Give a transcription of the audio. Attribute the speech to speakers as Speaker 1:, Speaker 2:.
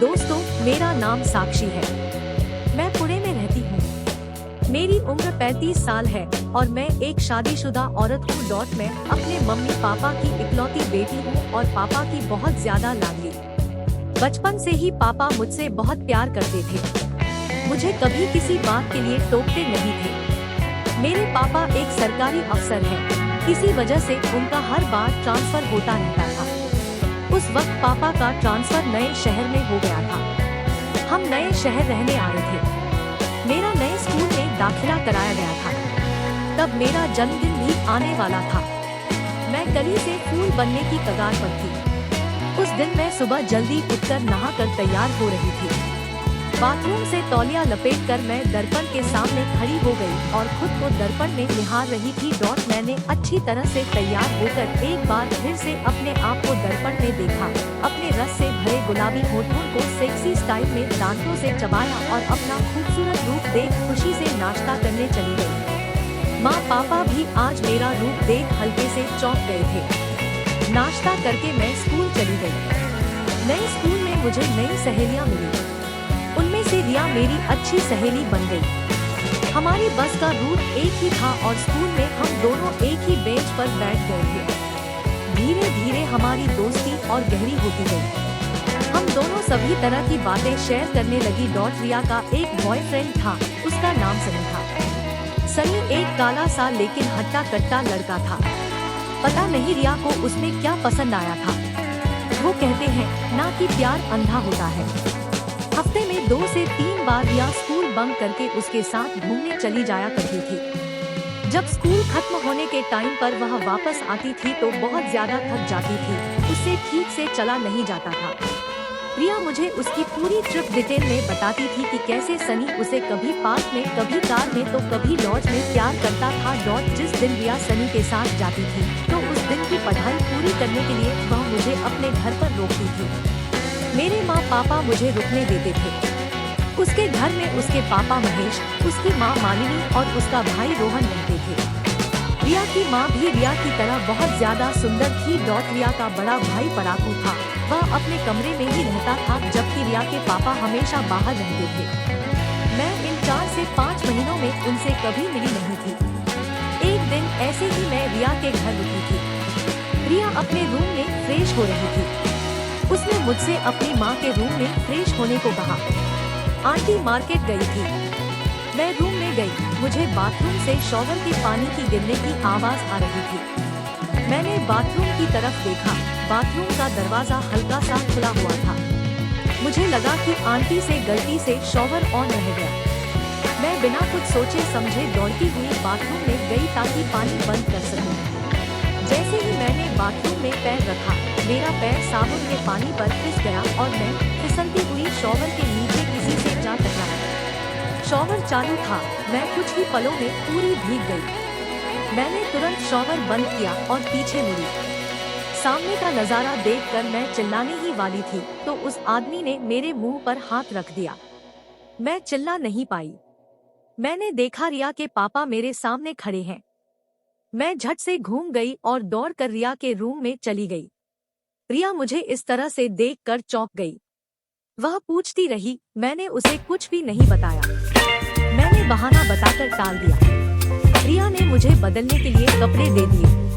Speaker 1: दोस्तों, मेरा नाम साक्षी है। मैं पुणे में रहती हूँ। मेरी उम्र 35 साल है और मैं एक शादीशुदा औरत हूँ। मैं अपने मम्मी पापा की इकलौती बेटी हूँ और पापा की बहुत ज्यादा लाडली। बचपन से ही पापा मुझसे बहुत प्यार करते थे। मुझे कभी किसी बात के लिए टोकते नहीं थे। मेरे पापा एक सरकारी अफसर हैं। किसी वजह से उनका हर बार ट्रांसफर होता रहता था। उस वक्त पापा का ट्रांसफर नए शहर में हो गया था। हम नए शहर रहने आए थे। मेरा नए स्कूल में दाखिला कराया गया था। तब मेरा जन्मदिन भी आने वाला था। मैं कली से फूल बनने की कगार पर थी। उस दिन मैं सुबह जल्दी उठकर नहाकर तैयार हो रही थी। बाथरूम से तौलिया लपेटकर मैं दर्पण के सामने खड़ी हो गई और खुद को दर्पण में निहार रही थी। मैंने अच्छी तरह से तैयार होकर एक बार फिर से अपने आप को दर्पण में देखा। अपने रस से भरे गुलाबी होठों को सेक्सी स्टाइल में दांतों से चबाया और अपना खूबसूरत रूप देख खुशी से नाश्ता करने चली गई। माँ पापा भी आज मेरा रूप देख हल्के से चौंक गए थे। नाश्ता करके मैं स्कूल चली गई। नए स्कूल में मुझे नई सहेलियाँ मिली। उनमें से रिया मेरी अच्छी सहेली बन गई। हमारी बस का रूट एक ही था और स्कूल में हम दोनों एक ही बेंच पर बैठ गए थे। धीरे धीरे हमारी दोस्ती और गहरी होती गई। हम दोनों सभी तरह की बातें शेयर करने लगी। रिया का एक बॉयफ्रेंड था। उसका नाम सनी था। सनी एक काला सा लेकिन हट्टा कट्टा लड़का था। पता नहीं रिया को उसमें क्या पसंद आया था। वो कहते हैं ना कि प्यार अंधा होता है। हफ्ते में 2 से 3 बार रिया स्कूल बंक करके उसके साथ घूमने चली जाया करती थी। जब स्कूल खत्म होने के टाइम पर वह वापस आती थी तो बहुत ज्यादा थक जाती थी। उससे ठीक से चला नहीं जाता था। रिया मुझे उसकी पूरी ट्रिप डिटेल में बताती थी कि कैसे सनी उसे कभी पार्क में, कभी कार में तो कभी लॉज में प्यार करता था। जिस दिन रिया सनी के साथ जाती थी तो उस दिन की पढ़ाई पूरी करने के लिए वह मुझे अपने घर पर रोकती थी। मेरे माँ पापा मुझे रुकने देते थे। उसके घर में उसके पापा महेश, उसकी माँ मालिनी और उसका भाई रोहन रहते थे। रिया की माँ भी रिया की तरह बहुत ज्यादा सुंदर थी। रिया का बड़ा भाई पढ़ाकू था। वह अपने कमरे में ही रहता था जबकि रिया के पापा हमेशा बाहर रहते थे। मैं इन 4 से 5 महीनों में उनसे कभी मिली नहीं थी। एक दिन ऐसे ही मैं रिया के घर रुकी थी। रिया अपने रूम में फ्रेश हो रही थी। उसने मुझसे अपनी माँ के रूम में फ्रेश होने को कहा। आंटी मार्केट गई थी। मैं रूम में गई। मुझे बाथरूम से शॉवर के पानी की गिरने की आवाज आ रही थी। मैंने बाथरूम की तरफ देखा। बाथरूम का दरवाजा हल्का सा खुला हुआ था। मुझे लगा कि आंटी से गलती से शॉवर ऑन रह गया। मैं बिना कुछ सोचे समझे दौड़ती हुई बाथरूम में गई ताकि पानी बंद कर सकूं। जैसे ही मैंने बाथरूम में पैर रखा, मेरा पैर साबुन के पानी पर फिस गया और मैं फिसलती हुई शॉवर के नीचे किसी से जा टकराई। शॉवर चालू था। मैं कुछ ही पलों में पूरी भीग गई। मैंने तुरंत शॉवर बंद किया और पीछे मुड़ी। सामने का नजारा देखकर मैं चिल्लाने ही वाली थी तो उस आदमी ने मेरे मुंह पर हाथ रख दिया। मैं चिल्ला नहीं पाई। मैंने देखा रिया के पापा मेरे सामने खड़े हैं। मैं झट से घूम गई और दौड़कर रिया के रूम में चली गई। रिया मुझे इस तरह से देखकर चौंक गई। वह पूछती रही। मैंने उसे कुछ भी नहीं बताया। मैंने बहाना बताकर टाल दिया। रिया ने मुझे बदलने के लिए कपड़े दे दिए।